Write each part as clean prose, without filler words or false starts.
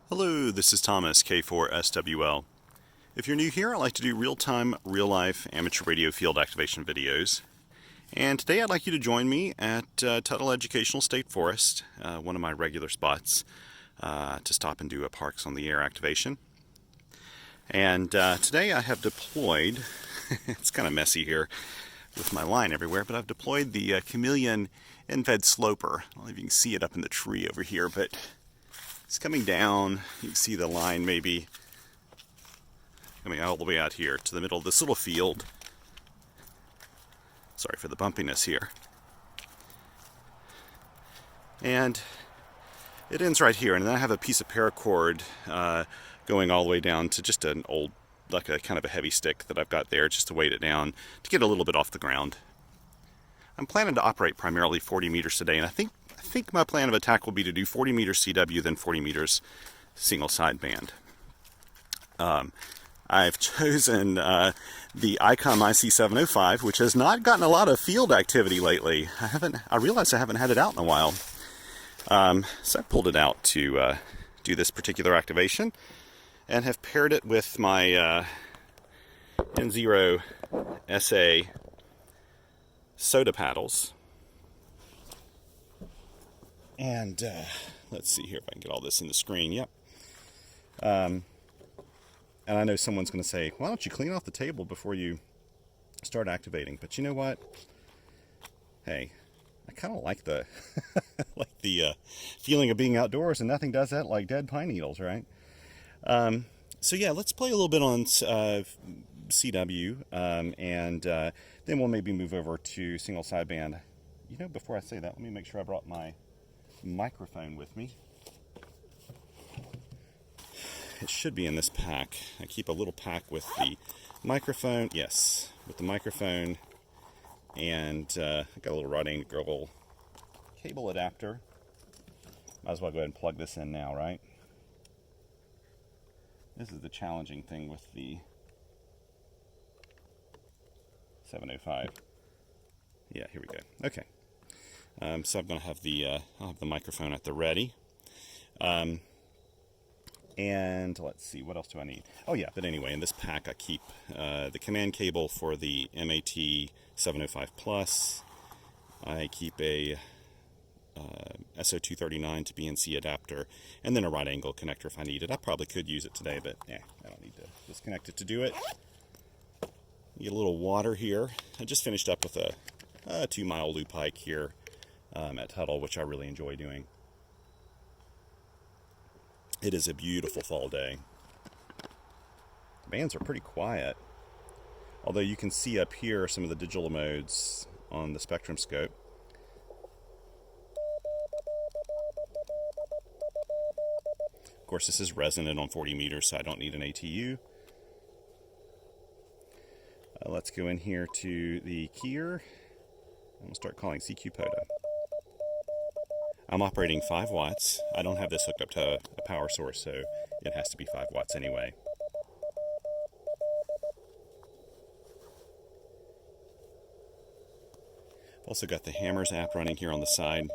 Hello, this is Thomas, K4SWL. If you're new here, I like to do real-time, real-life amateur radio field activation videos. And today I'd like you to join me at Tuttle Educational State Forest, one of my regular spots to stop and do a Parks on the Air activation. And today I have deployed, it's kind of messy here with my line everywhere, but I've deployed the Chameleon end-fed sloper. I don't know if you can see it up in the tree over here, but it's coming down. You can see the line maybe coming all the way out here to the middle of this little field. Sorry for the bumpiness here. And it ends right here, and then I have a piece of paracord going all the way down to just an old, like a kind of a heavy stick that I've got there just to weight it down to get a little bit off the ground. I'm planning to operate primarily 40 meters today, and I think my plan of attack will be to do 40 meters CW, then 40 meters single sideband. I've chosen the Icom IC-705, which has not gotten a lot of field activity lately. I realize I haven't had it out in a while. So I pulled it out to do this particular activation and have paired it with my N0 SA soda paddles. And let's see here if I can get all this in the screen. Yep. And I know someone's going to say, why don't you clean off the table before you start activating? But you know what? Hey, I kind of like the like the feeling of being outdoors, and nothing does that like dead pine needles, right? So yeah, let's play a little bit on CW, and then we'll maybe move over to single sideband. You know, before I say that, let me make sure I brought my microphone with me. It should be in this pack. I keep a little pack with the microphone. Yes, with the microphone, and I got a little rod angle cable adapter. Might as well go ahead and plug this in now, right? This is the challenging thing with the 705. Yeah, here we go. Okay. So I'm going to have I'll have the microphone at the ready. And let's see, what else do I need? Oh yeah, but anyway, in this pack I keep the command cable for the MAT 705 Plus. I keep a SO239 to BNC adapter, and then a right angle connector if I need it. I probably could use it today, but I don't need to disconnect it to do it. Get a little water here. I just finished up with a 2-mile loop hike here at Tuttle, which I really enjoy doing. It is a beautiful fall day. The bands are pretty quiet, although you can see up here some of the digital modes on the spectrum scope. Of course, this is resonant on 40 meters, so I don't need an ATU. Let's go in here to the keyer. I'm going to start calling CQ POTA. I'm operating 5 watts. I don't have this hooked up to a power source, so it has to be 5 watts anyway. I've also got the Hammers app running here on the side.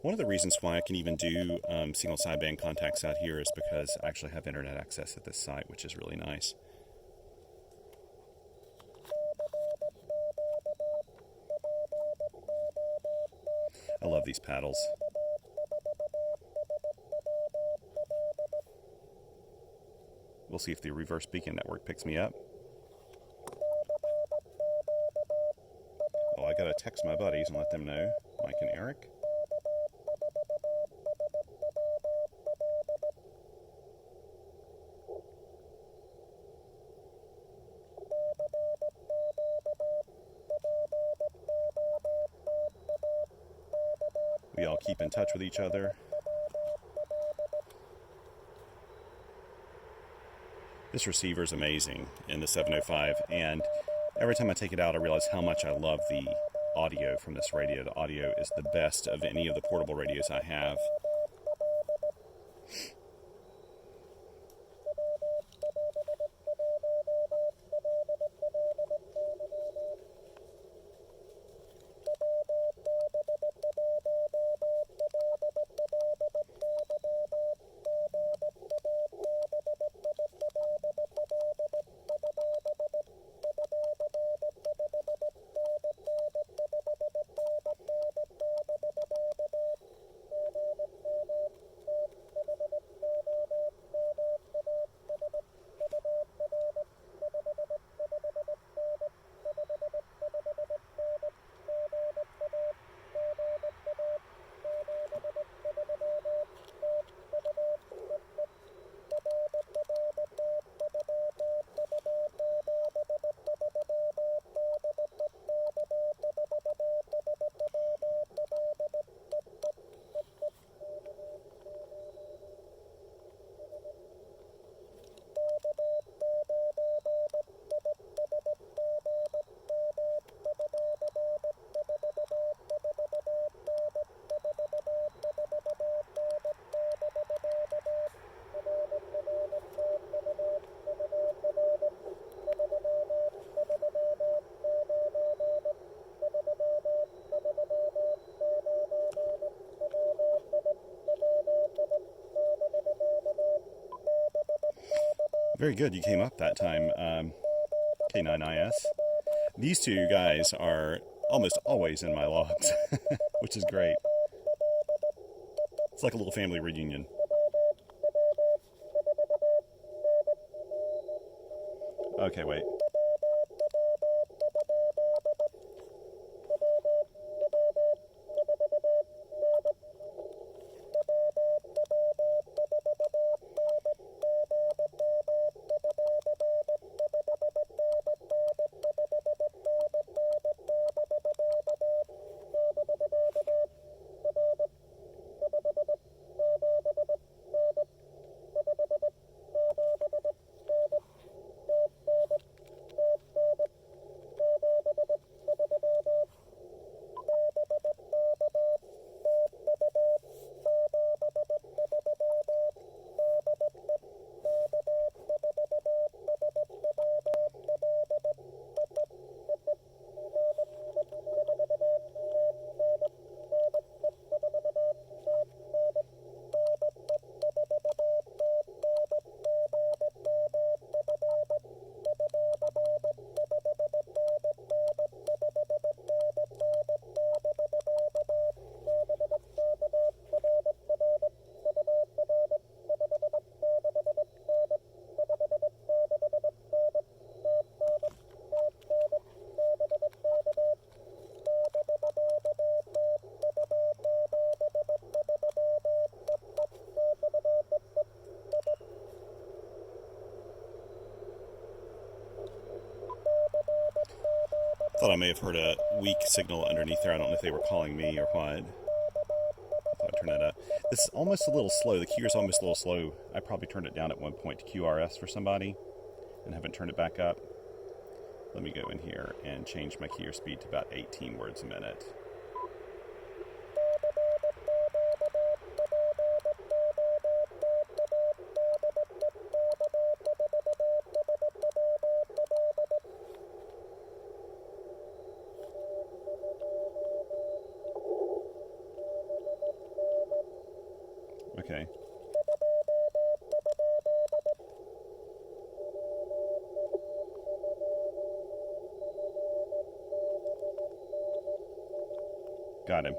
One of the reasons why I can even do single sideband contacts out here is because I actually have internet access at this site, which is really nice. I love these paddles. We'll see if the reverse beacon network picks me up. Oh, I gotta text my buddies and let them know, Mike and Eric. We all keep in touch with each other. This receiver is amazing in the 705, and every time I take it out I realize how much I love the audio from this radio. The audio is the best of any of the portable radios I have. Very good. You came up that time. K9IS. These two guys are almost always in my logs, which is great. It's like a little family reunion. Okay, wait. Thought I may have heard a weak signal underneath there. I don't know if they were calling me or what. I thought I'd turn that up. This is almost a little slow. The keyer is almost a little slow. I probably turned it down at one point to QRS for somebody and haven't turned it back up. Let me go in here and change my keyer speed to about 18 words a minute. Okay. Got him.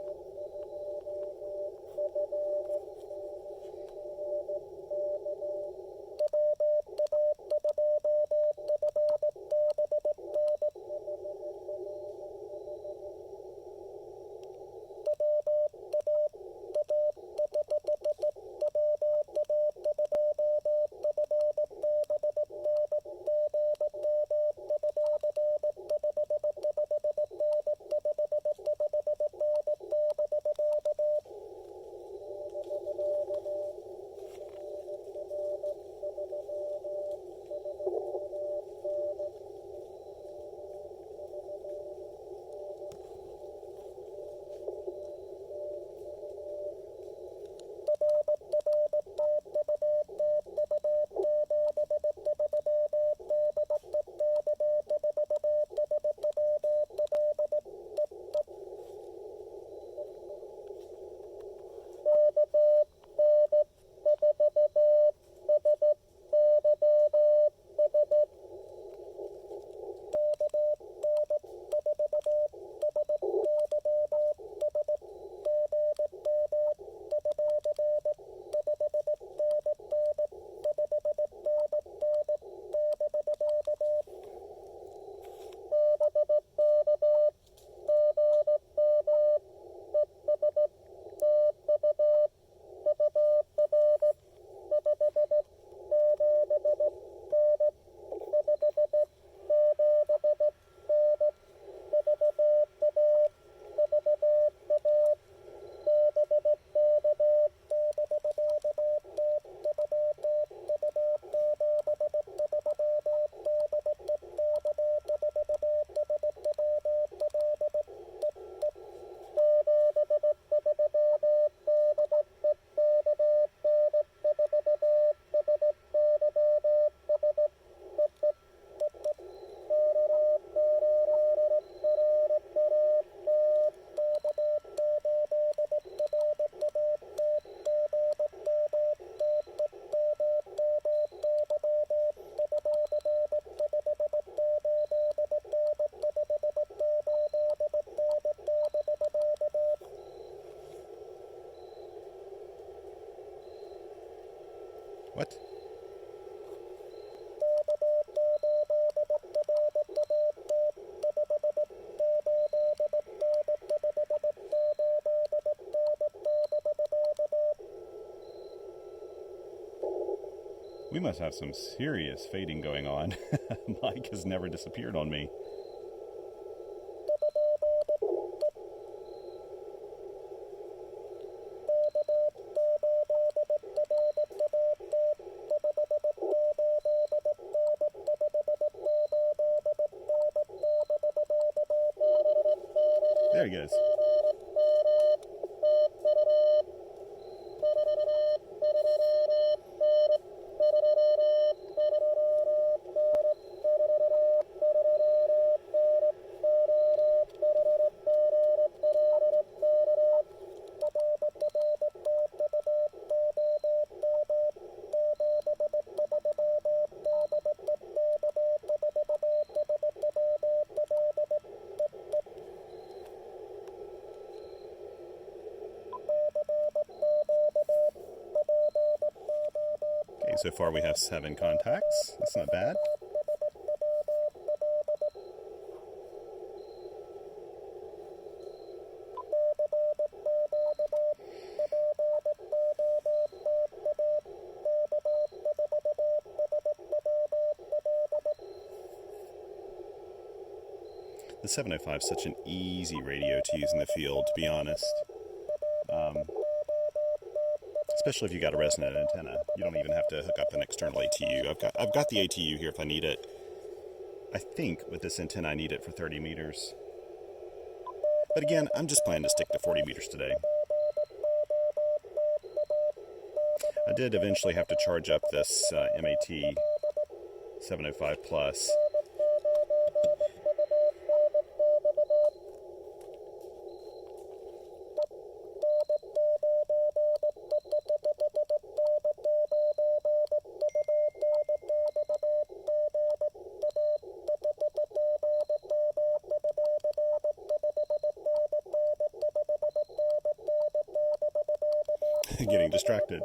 What? We must have some serious fading going on. Mike has never disappeared on me. There he goes. So far we have 7 contacts. That's not bad. The 705 is such an easy radio to use in the field, to be honest. Especially if you got a resonant antenna. You don't even have to hook up an external ATU. I've got the ATU here if I need it. I think with this antenna I need it for 30 meters. But again, I'm just planning to stick to 40 meters today. I did eventually have to charge up this MAT 705 Plus. Getting distracted.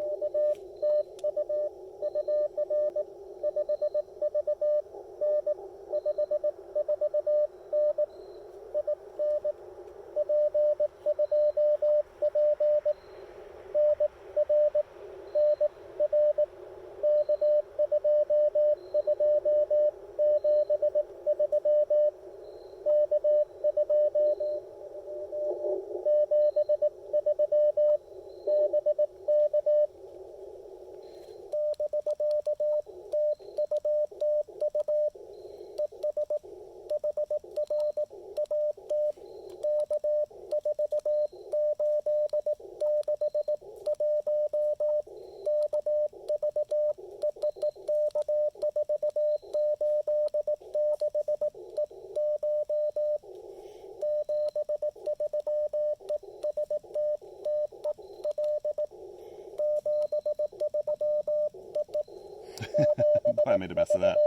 I made a mess of that.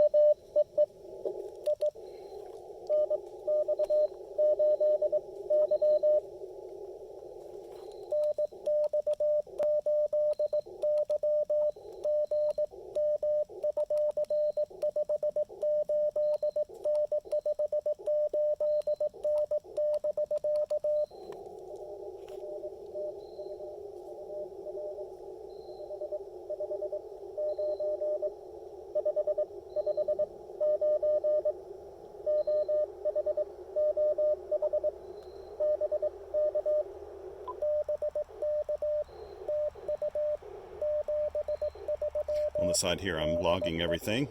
On the side here, I'm logging everything.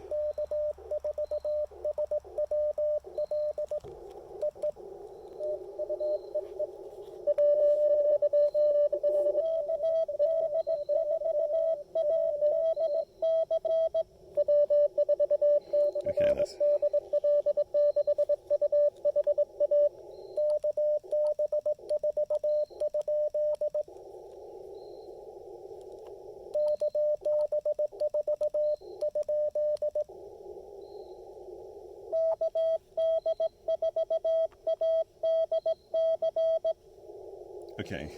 Okay, let's... Okay.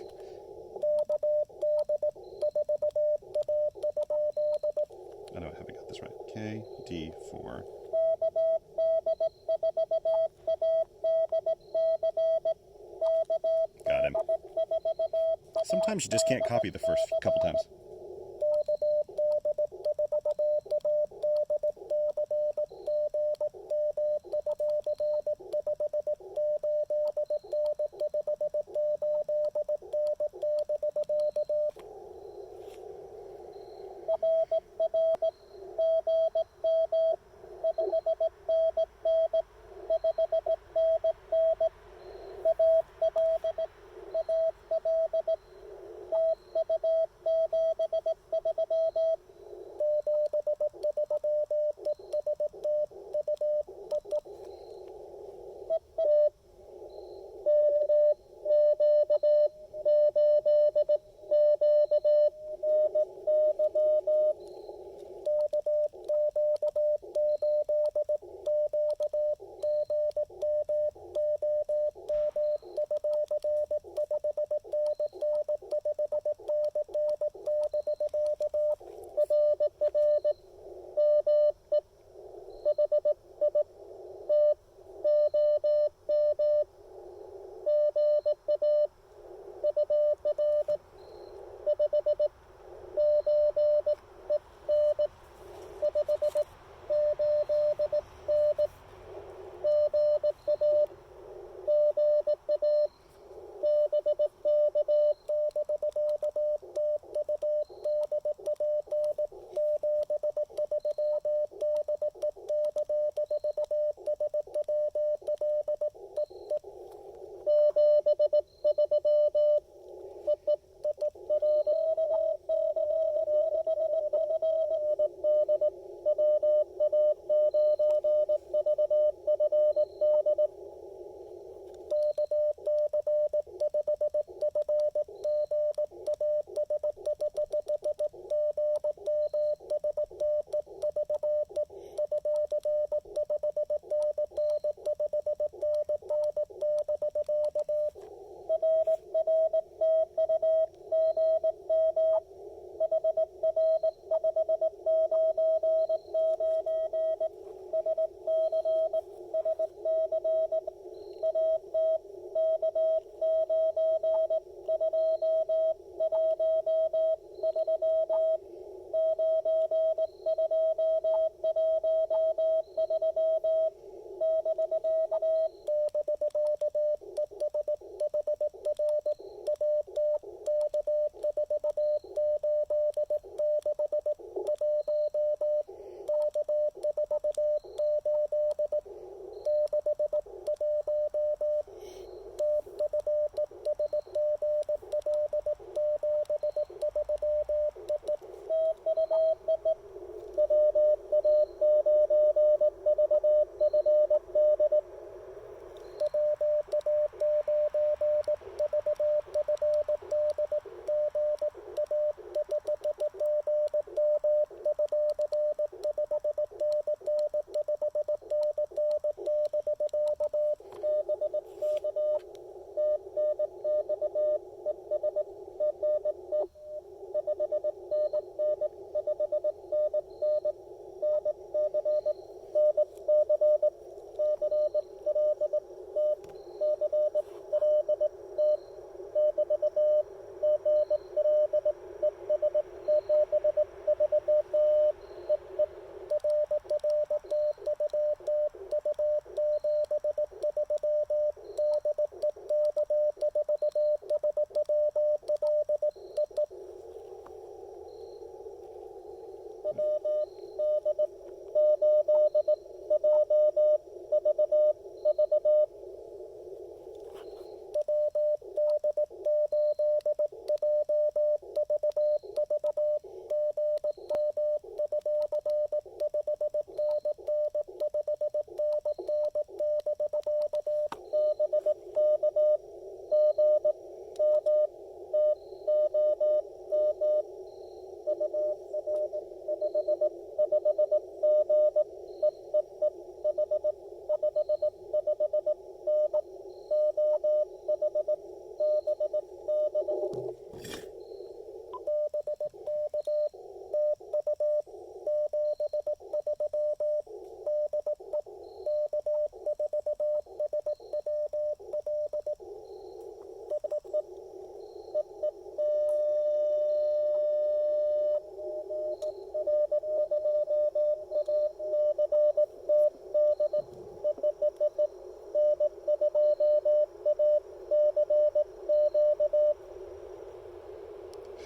KD4. Got him. Sometimes you just can't copy the first couple times.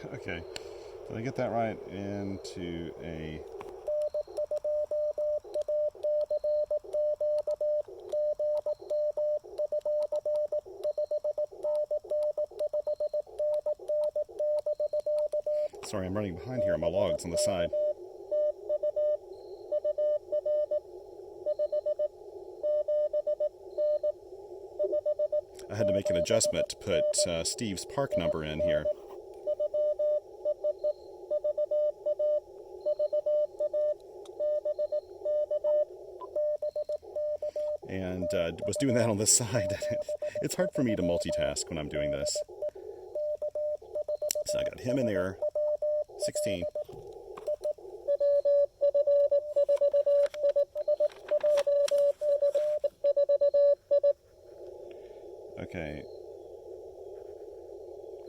Okay, did I get that right? Into a... Sorry, I'm running behind here on my logs on the side. I had to make an adjustment to put Steve's park number in here. And was doing that on this side. It's hard for me to multitask when I'm doing this. So I got him in there. 16. Okay.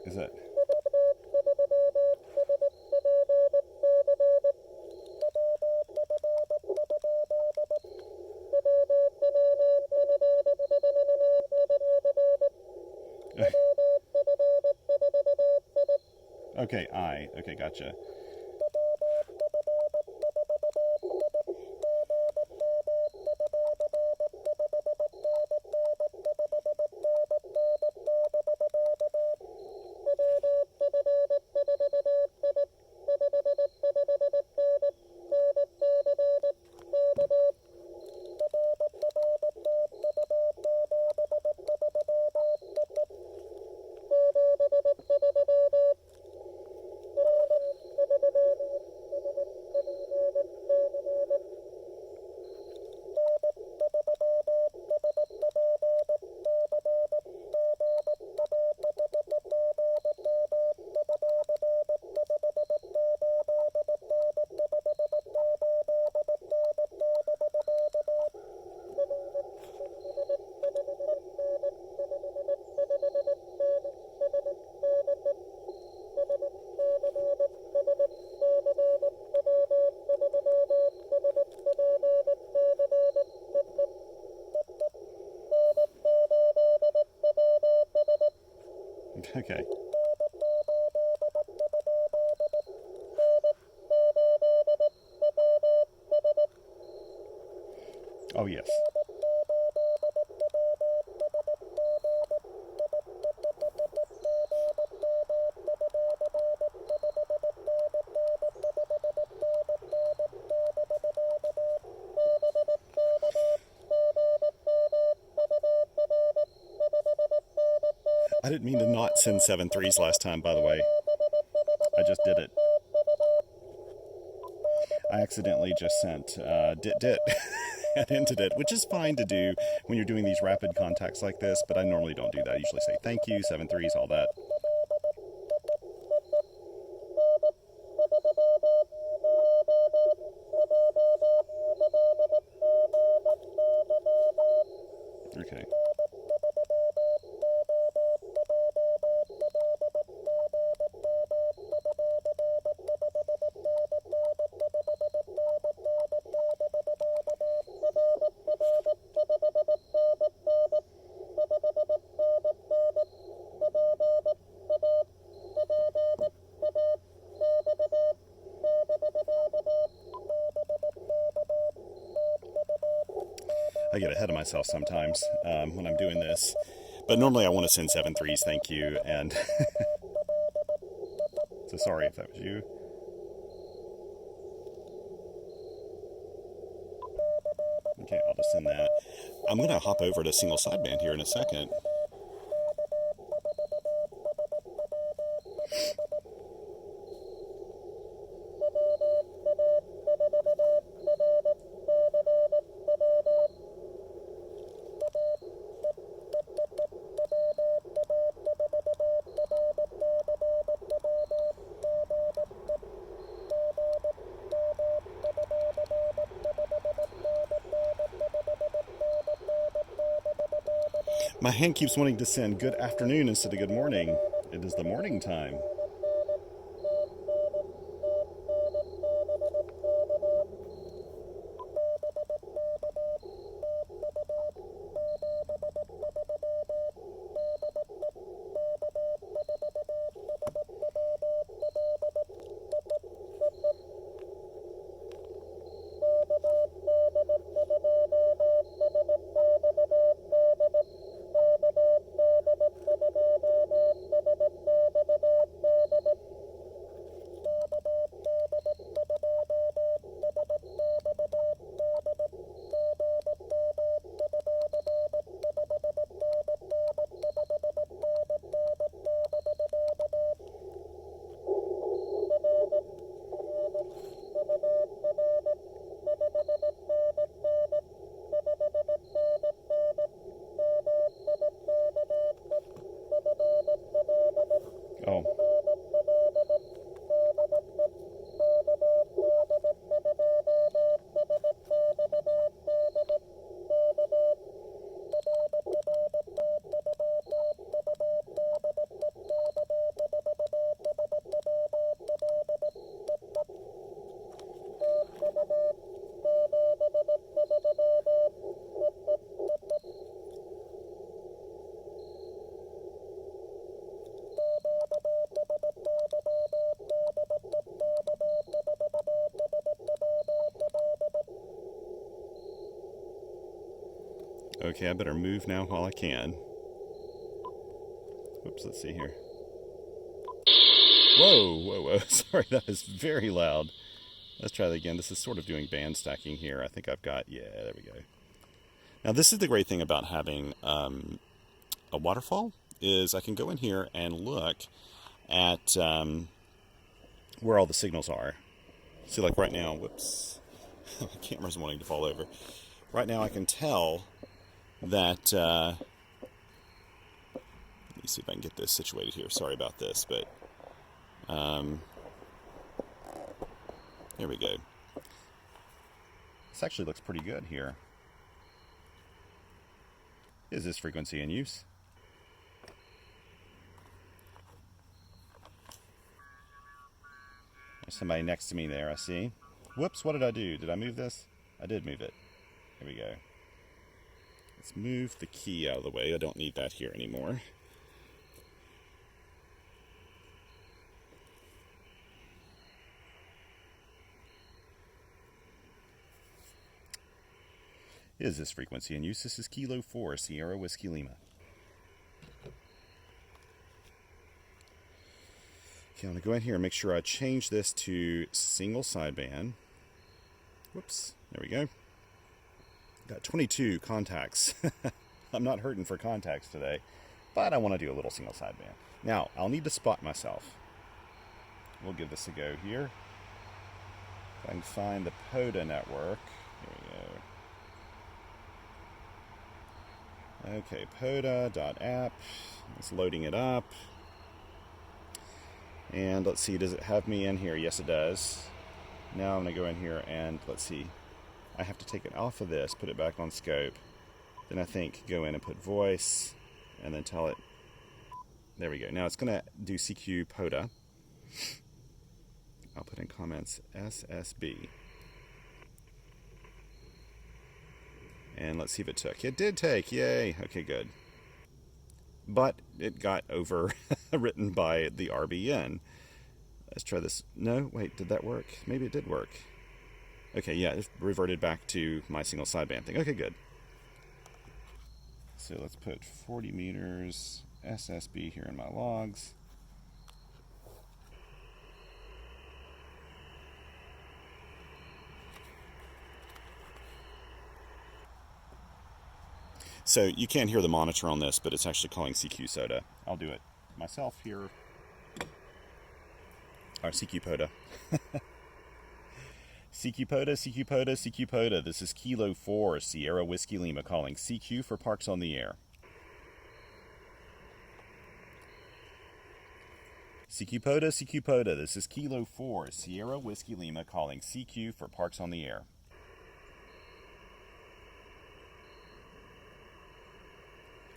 Is that... Okay, okay, gotcha. Okay. Oh, yes. I didn't mean to not send 7.3s last time, by the way. I just did it. I accidentally just sent dit and ended it, which is fine to do when you're doing these rapid contacts like this, but I normally don't do that. I usually say thank you, 7.3s, all that. Okay. I get ahead of myself sometimes when I'm doing this. But normally I want to send 7.3s, thank you, and so sorry if that was you. Okay, I'll just send that. I'm going to hop over to single sideband here in a second. My hand keeps wanting to send good afternoon instead of good morning. It is the morning time. Okay, I better move now while I can. Whoops, let's see here. Whoa, whoa, whoa. Sorry, that is very loud. Let's try that again. This is sort of doing band stacking here. I think I've got, yeah, there we go. Now, this is the great thing about having a waterfall, is I can go in here and look at where all the signals are. See, like right now, whoops, the camera's wanting to fall over. Right now I can tell that, let me see if I can get this situated here. Sorry about this, but there we go. This actually looks pretty good here. Is this frequency in use? There's somebody next to me there, I see. Whoops, what did I do? Did I move this? I did move it. There we go. Let's move the key out of the way. I don't need that here anymore. Is this frequency in use? This is Kilo 4, Sierra Whiskey Lima. Okay, I'm going to go in here and make sure I change this to single sideband. Whoops, there we go. Got 22 contacts. I'm not hurting for contacts today, but I want to do a little single sideband. Now, I'll need to spot myself. We'll give this a go here. If I can find the POTA network. Here we go. Okay, POTA.app. It's loading it up. And let's see, does it have me in here? Yes, it does. Now I'm going to go in here and let's see. I have to take it off of this, put it back on scope. Then I think go in and put voice and then tell it. There we go. Now it's going to do CQ POTA. I'll put in comments SSB. And let's see if it took. It did take. Yay. Okay, good. But it got overwritten by the RBN. Let's try this. No, wait, did that work? Maybe it did work. Okay, yeah, it reverted back to my single sideband thing. Okay, good. So let's put 40 meters SSB here in my logs. So you can't hear the monitor on this, but it's actually calling CQ SOTA. I'll do it myself here. Or CQ POTA. CQ POTA, CQ POTA, CQ POTA. This is Kilo 4, Sierra Whiskey Lima calling CQ for Parks on the Air. CQ POTA, CQ POTA. This is Kilo 4, Sierra Whiskey Lima calling CQ for Parks on the Air.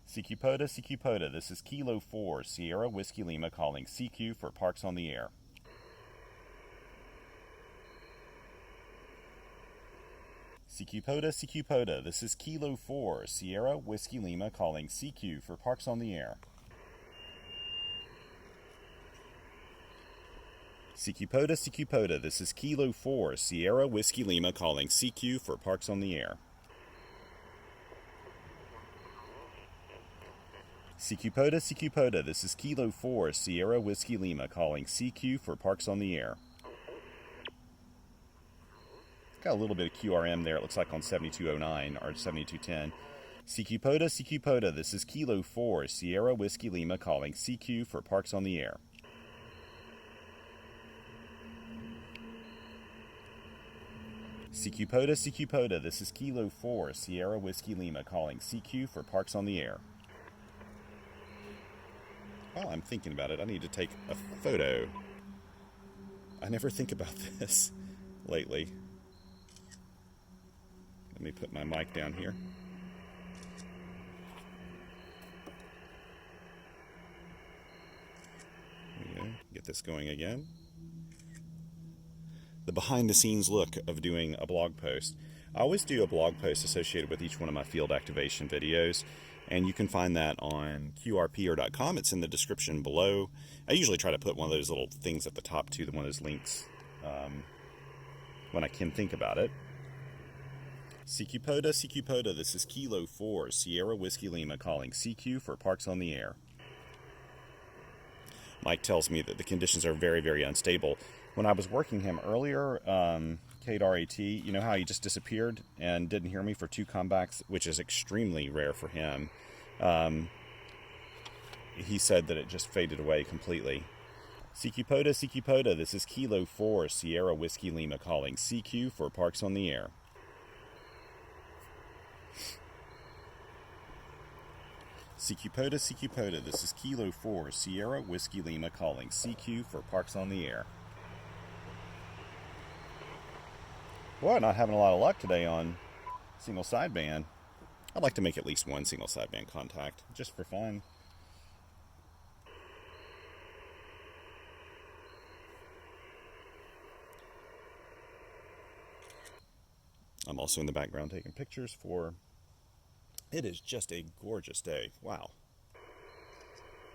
CQ POTA, CQ POTA. This is Kilo 4, Sierra Whiskey Lima calling CQ for Parks on the Air. CQ POTA, CQ POTA. This is Kilo 4, Sierra Whiskey Lima calling CQ for Parks on the Air. CQ POTA, CQ POTA. This is Kilo 4, Sierra Whiskey Lima calling CQ for Parks on the Air. CQ POTA, CQ POTA. This is Kilo 4, Sierra Whiskey Lima calling CQ for Parks on the Air. Got a little bit of QRM there, it looks like on 7209 or 7210. CQ POTA, CQ POTA. This is Kilo 4, Sierra Whiskey Lima calling CQ for Parks on the Air. CQ POTA, CQ POTA. This is Kilo 4, Sierra Whiskey Lima calling CQ for Parks on the Air. While I'm thinking about it, I need to take a photo. I never think about this lately. Let me put my mic down here. There we go. Get this going again. The behind-the-scenes look of doing a blog post. I always do a blog post associated with each one of my field activation videos, and you can find that on qrpr.com. It's in the description below. I usually try to put one of those little things at the top too, one of those links, when I can think about it. CQ POTA, this is Kilo 4, Sierra Whiskey Lima calling CQ for Parks on the Air. Mike tells me that the conditions are very, very unstable. When I was working him earlier, KRAT, you know how he just disappeared and didn't hear me for 2 comebacks, which is extremely rare for him. He said that it just faded away completely. CQ POTA, this is Kilo 4, Sierra Whiskey Lima calling CQ for Parks on the Air. CQ POTA, this is Kilo 4, Sierra Whiskey Lima calling CQ for Parks on the Air. Boy, not having a lot of luck today on single sideband. I'd like to make at least one single sideband contact, just for fun. I'm also in the background taking pictures for... It is just a gorgeous day. Wow.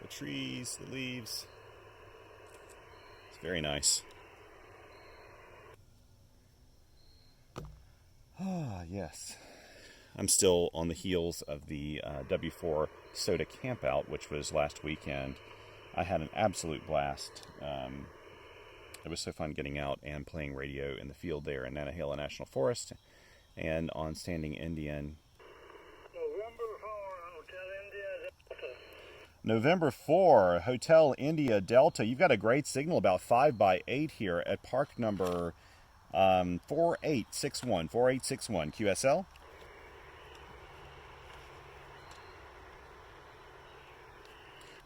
The trees, the leaves. It's very nice. Ah, yes. I'm still on the heels of the W4 Soda Campout, which was last weekend. I had an absolute blast. It was so fun getting out and playing radio in the field there in Nantahala National Forest and on Standing Indian. November 4, Hotel India Delta. You've got a great signal about 5x8 here at park number 4861 QSL.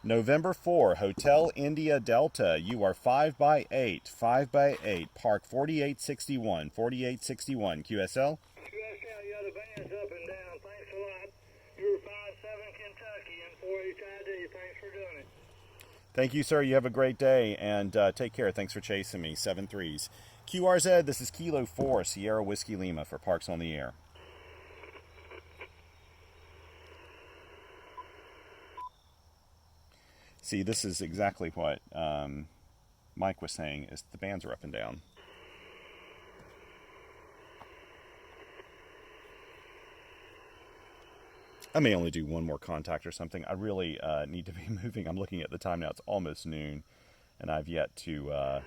November 4, Hotel India Delta. You are 5x8, park 4861 QSL. QSL, yeah, the band's up and down. Thanks a lot. You're 5-7 Kentucky and 4HID. Thanks for doing it. Thank you, sir. You have a great day, and take care. Thanks for chasing me. 7-3s. QRZ, this is Kilo 4, Sierra Whiskey Lima for Parks on the Air. See, this is exactly what Mike was saying, is the bands are up and down. I may only do one more contact or something. I really need to be moving. I'm looking at the time now. It's almost noon, and I've yet to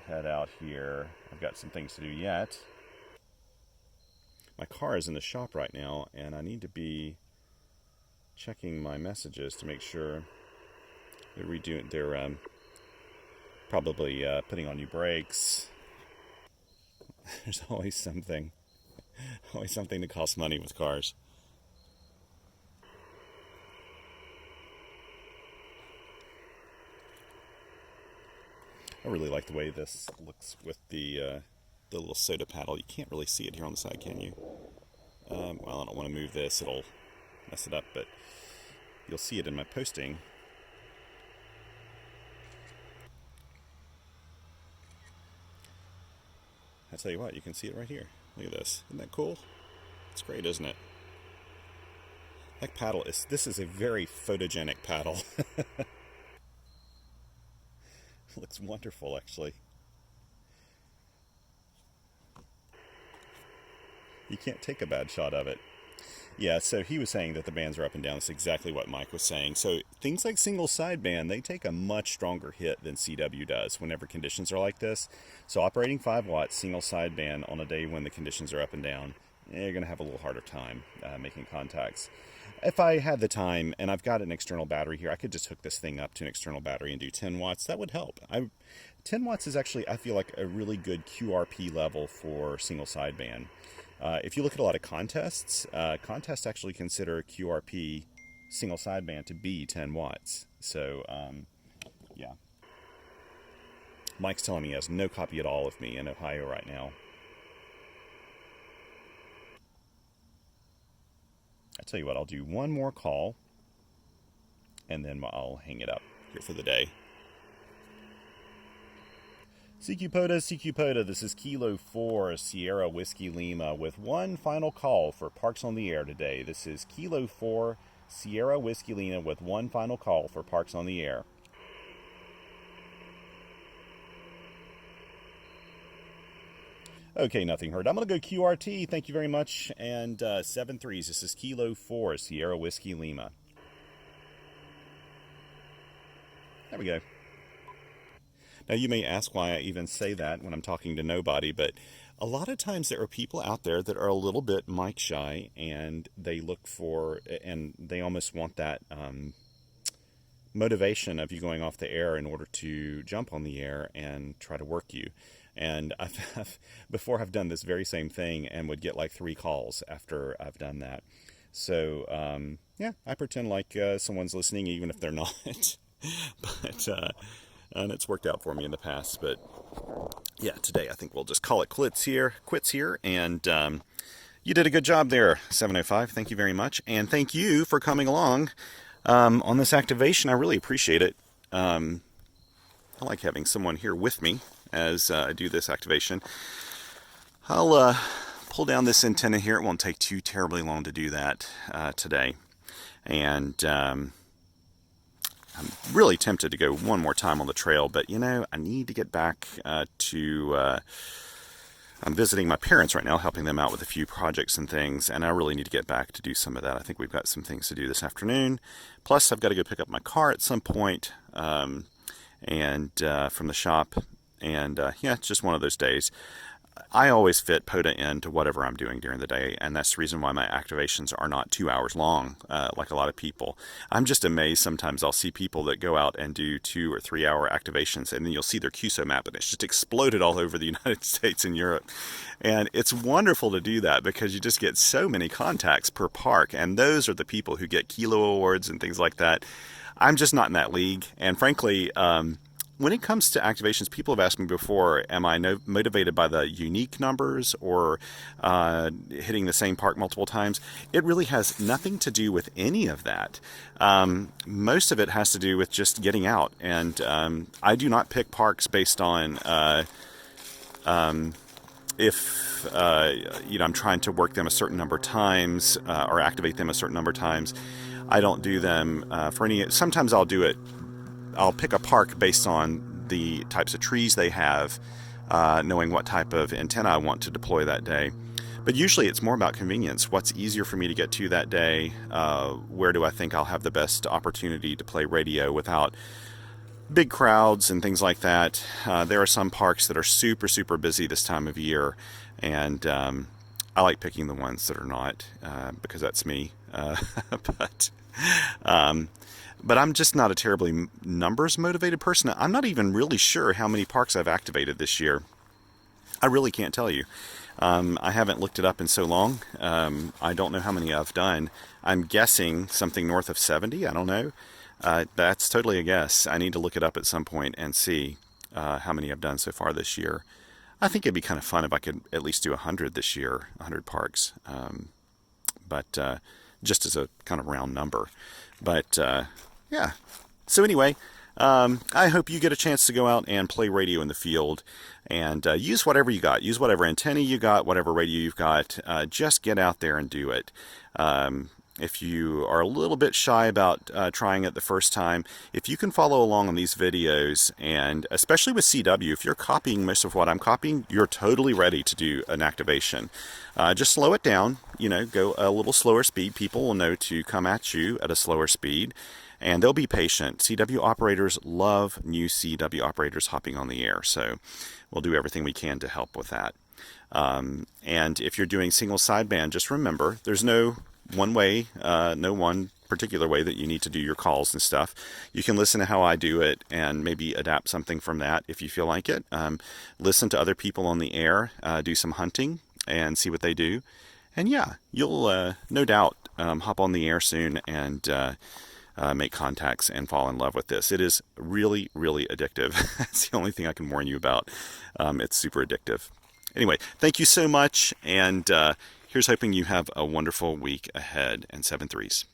head out here. I've got some things to do yet. My car is in the shop right now, and I need to be checking my messages to make sure they're probably putting on new brakes. There's always something that costs money with cars. I really like the way this looks with the little soda paddle. You can't really see it here on the side, can you? Well, I don't want to move this. It'll mess it up, but you'll see it in my posting. I tell you what, you can see it right here. Look at this. Isn't that cool? It's great, isn't it? That paddle this is a very photogenic paddle. It looks wonderful, actually. You can't take a bad shot of it. Yeah, so he was saying that the bands are up and down. That's exactly what Mike was saying. So things like single sideband, they take a much stronger hit than CW does whenever conditions are like this. So operating 5 watts single sideband on a day when the conditions are up and down, you're going to have a little harder time making contacts. If I had the time, and I've got an external battery here, I could just hook this thing up to an external battery and do 10 watts. That would help. 10 watts is actually, I feel like, a really good QRP level for single sideband. If you look at a lot of contests, contests actually consider QRP single sideband to be 10 watts. So, yeah. Mike's telling me he has no copy at all of me in Ohio right now. I tell you what, I'll do one more call, and then I'll hang it up here for the day. CQ POTA, this is Kilo 4, Sierra Whiskey Lima, with one final call for Parks on the Air today. This is Kilo 4, Sierra Whiskey Lima, with one final call for Parks on the Air. Okay, nothing heard. I'm going to go QRT. Thank you very much. And 7-3s. This is Kilo 4, Sierra Whiskey Lima. There we go. Now, you may ask why I even say that when I'm talking to nobody, but a lot of times there are people out there that are a little bit mic shy, and they look for, and they almost want that motivation of you going off the air in order to jump on the air and try to work you. And before I've done this very same thing and would get like 3 calls after I've done that. So, yeah, I pretend like someone's listening even if they're not. But, and it's worked out for me in the past. But, yeah, today I think we'll just call it quits here. And you did a good job there, 705. Thank you very much. And thank you for coming along on this activation. I really appreciate it. I like having someone here with me as I do this activation. I'll pull down this antenna here. It won't take too terribly long to do that today. And I'm really tempted to go one more time on the trail, but you know, I need to get back to... I'm visiting my parents right now, helping them out with a few projects and things, and I really need to get back to do some of that. I think we've got some things to do this afternoon. Plus, I've got to go pick up my car at some point, and from the shop. And yeah, it's just one of those days. I always fit POTA into whatever I'm doing during the day, and that's the reason why my activations are not 2 hours long, like a lot of people. I'm just amazed sometimes I'll see people that go out and do 2 or 3 hour activations, and then you'll see their QSO map, and it's just exploded all over the United States and Europe. And it's wonderful to do that because you just get so many contacts per park, and those are the people who get Kilo awards and things like that. I'm just not in that league, and frankly, when it comes to activations, people have asked me before, am I motivated by the unique numbers or hitting the same park multiple times? It really has nothing to do with any of that. Most of it has to do with just getting out. And I do not pick parks based on if I'm trying to work them a certain number of times or activate them a certain number of times. I don't do them for any... Sometimes I'll do it. I'll pick a park based on the types of trees they have, knowing what type of antenna I want to deploy that day. But usually it's more about convenience. What's easier for me to get to that day? Where do I think I'll have the best opportunity to play radio without big crowds and things like that? There are some parks that are super, super busy this time of year, and I like picking the ones that are not, because that's me. But I'm just not a terribly numbers motivated person. I'm not even really sure how many parks I've activated this year. I really can't tell you. I haven't looked it up in so long. I don't know how many I've done. I'm guessing something north of 70. I don't know. That's totally a guess. I need to look it up at some point and see how many I've done so far this year. I think it'd be kind of fun if I could at least do 100 this year, 100 parks. But just as a kind of round number. But yeah. So anyway, I hope you get a chance to go out and play radio in the field and use whatever you got. Use whatever antenna you got, whatever radio you've got. Just get out there and do it. If you are a little bit shy about trying it the first time, if you can follow along on these videos, and especially with CW, if you're copying most of what I'm copying, you're totally ready to do an activation. Just slow it down, go a little slower speed. People will know to come at you at a slower speed, and they'll be patient. CW operators love new CW operators hopping on the air, so we'll do everything we can to help with that. And if you're doing single sideband, just remember, there's no one way, no one particular way that you need to do your calls and stuff. You can listen to how I do it and maybe adapt something from that if you feel like it. Listen to other people on the air, do some hunting and see what they do. And yeah, you'll no doubt hop on the air soon and make contacts and fall in love with this. It is really, really addictive. That's the only thing I can warn you about. It's super addictive. Anyway, thank you so much, and here's hoping you have a wonderful week ahead, and 7-3s.